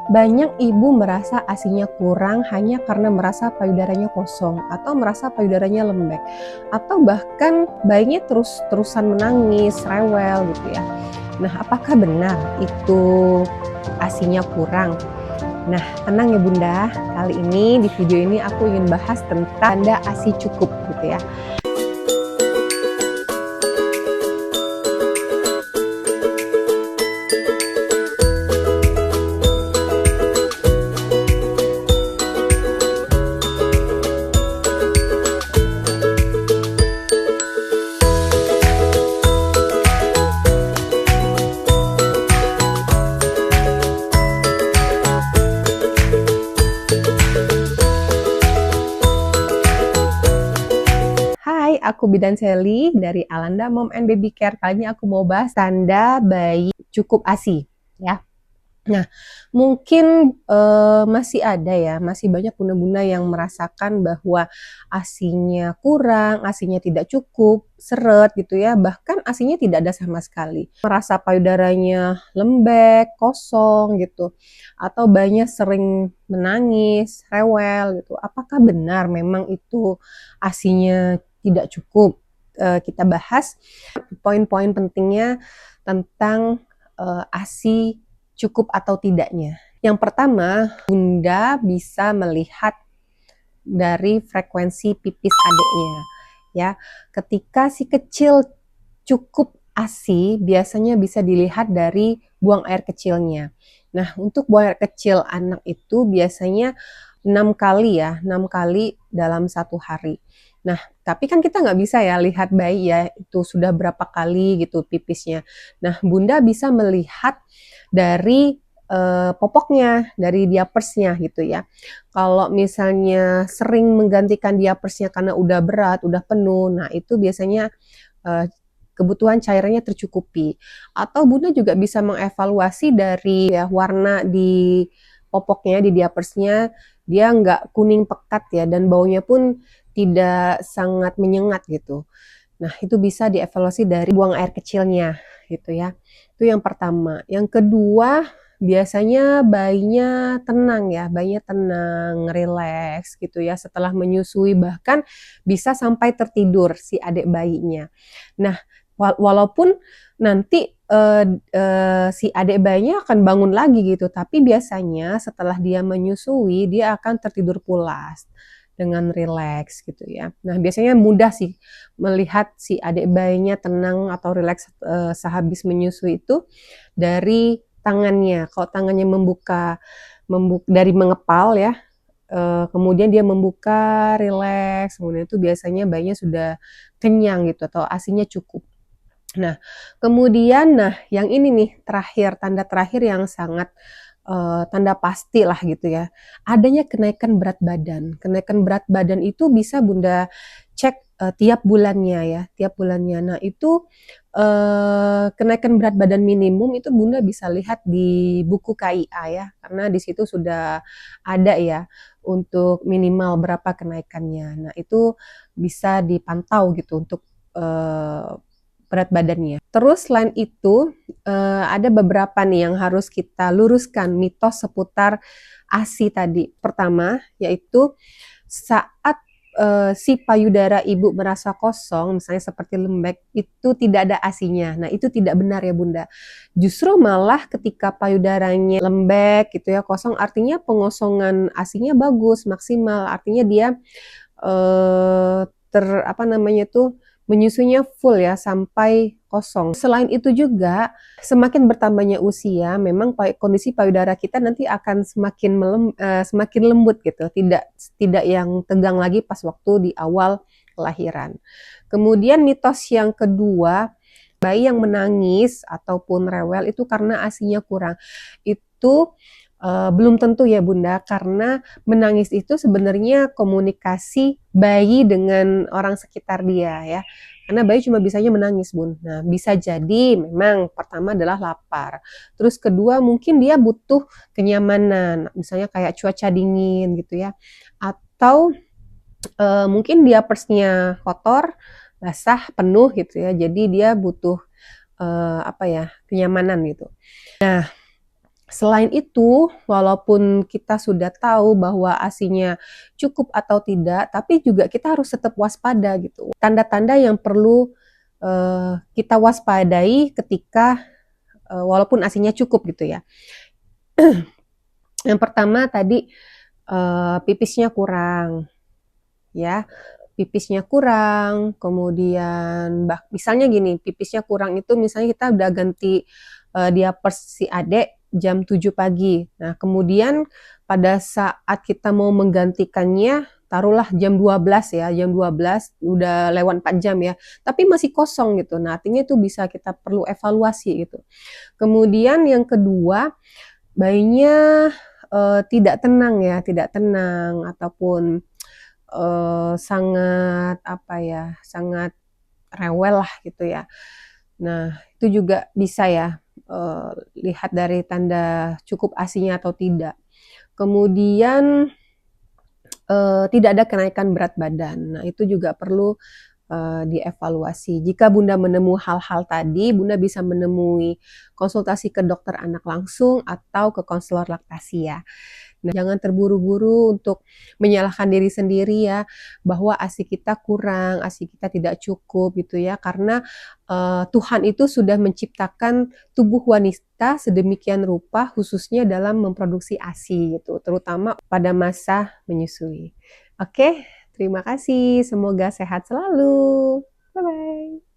Banyak ibu merasa ASINya kurang hanya karena merasa payudaranya kosong atau merasa payudaranya lembek, atau bahkan bayinya terus-terusan menangis, rewel gitu ya. Nah, apakah benar itu ASINya kurang? Nah, tenang ya Bunda, kali ini di video ini aku ingin bahas tentang tanda ASI cukup gitu ya. Hai, aku Bidan Sally dari Alanda Mom and Baby Care. Kali ini aku mau bahas tanda bayi cukup ASI ya. Nah, mungkin masih ada ya, masih banyak bunda-bunda yang merasakan bahwa ASINya kurang, ASINya tidak cukup, seret gitu ya, bahkan ASINya tidak ada sama sekali. Merasa payudaranya lembek, kosong gitu, atau bayinya sering menangis, rewel gitu. Apakah benar memang itu ASINya tidak cukup? Kita bahas poin-poin pentingnya tentang ASI cukup atau tidaknya. Yang pertama, Bunda bisa melihat dari frekuensi pipis adiknya. Ya, ketika si kecil cukup ASI, biasanya bisa dilihat dari buang air kecilnya. Nah, untuk buang air kecil anak itu biasanya 6 kali ya, 6 kali dalam satu hari. Nah, tapi kan kita nggak bisa ya lihat bayi ya, itu sudah berapa kali gitu pipisnya. Nah, Bunda bisa melihat dari popoknya, dari diapersnya gitu ya. Kalau misalnya sering menggantikan diapersnya karena udah berat, udah penuh, nah itu biasanya kebutuhan cairannya tercukupi. Atau Bunda juga bisa mengevaluasi dari ya, warna di popoknya, di diapersnya, dia nggak kuning pekat ya, dan baunya pun tidak sangat menyengat gitu. Nah, itu bisa dievaluasi dari buang air kecilnya gitu ya. Itu yang pertama. Yang kedua, biasanya bayinya tenang ya, bayinya tenang, rileks gitu ya setelah menyusui, bahkan bisa sampai tertidur si adik bayinya. Nah, walaupun nanti si adik bayinya akan bangun lagi gitu, tapi biasanya setelah dia menyusui dia akan tertidur pulas dengan rileks gitu ya. Nah, biasanya mudah sih melihat si adik bayinya tenang atau rileks sehabis menyusui itu dari tangannya. Kalau tangannya membuka dari mengepal ya, kemudian dia membuka rileks, kemudian itu biasanya bayinya sudah kenyang gitu atau ASINya cukup. Nah, kemudian yang ini nih terakhir, tanda terakhir yang sangat tanda pasti lah gitu ya, adanya kenaikan berat badan. Kenaikan berat badan itu bisa Bunda cek tiap bulannya ya, tiap bulannya. Nah itu kenaikan berat badan minimum itu Bunda bisa lihat di buku KIA ya, karena di situ sudah ada ya untuk minimal berapa kenaikannya. Nah itu bisa dipantau gitu untuk berat badannya. Terus selain itu ada beberapa nih yang harus kita luruskan mitos seputar ASI tadi. Pertama yaitu saat si payudara ibu merasa kosong, misalnya seperti lembek, itu tidak ada ASINya. Nah itu tidak benar ya Bunda. Justru malah ketika payudaranya lembek gitu ya, kosong, artinya pengosongan ASINya bagus, maksimal. Artinya dia menyusunya full ya sampai kosong. Selain itu juga semakin bertambahnya usia, memang kondisi payudara kita nanti akan semakin lembut gitu, tidak yang tegang lagi pas waktu di awal kelahiran. Kemudian mitos yang kedua, bayi yang menangis ataupun rewel itu karena ASINya kurang. Itu belum tentu ya Bunda, karena menangis itu sebenarnya komunikasi bayi dengan orang sekitar dia ya. Karena bayi cuma bisanya menangis Bun. Nah bisa jadi memang pertama adalah lapar. Terus kedua mungkin dia butuh kenyamanan, misalnya kayak cuaca dingin gitu ya. Atau mungkin diapersnya kotor, basah, penuh gitu ya. Jadi dia butuh kenyamanan gitu. Nah Selain itu, walaupun kita sudah tahu bahwa ASI-nya cukup atau tidak, tapi juga kita harus tetap waspada gitu. Tanda-tanda yang perlu kita waspadai ketika walaupun ASI-nya cukup gitu ya. Yang pertama tadi pipisnya kurang, ya. Pipisnya kurang, kemudian misalnya gini, pipisnya kurang itu misalnya kita udah ganti diapers si adek jam 7 pagi. Nah, kemudian pada saat kita mau menggantikannya, taruhlah jam 12 ya, jam 12 udah lewat 4 jam ya, tapi masih kosong gitu. Nah, artinya itu bisa kita perlu evaluasi gitu. Kemudian yang kedua, bayinya tidak tenang ya, tidak tenang ataupun sangat apa ya, sangat rewel lah gitu ya. Nah, itu juga bisa ya, lihat dari tanda cukup ASI-nya atau tidak. Kemudian, tidak ada kenaikan berat badan. Nah, itu juga perlu, dievaluasi. Jika Bunda menemui hal-hal tadi, Bunda bisa menemui konsultasi ke dokter anak langsung atau ke konselor laktasi ya. Nah, jangan terburu-buru untuk menyalahkan diri sendiri ya, bahwa ASI kita kurang, ASI kita tidak cukup gitu ya, karena Tuhan itu sudah menciptakan tubuh wanita sedemikian rupa khususnya dalam memproduksi ASI gitu, terutama pada masa menyusui. Oke, terima kasih, semoga sehat selalu. Bye-bye.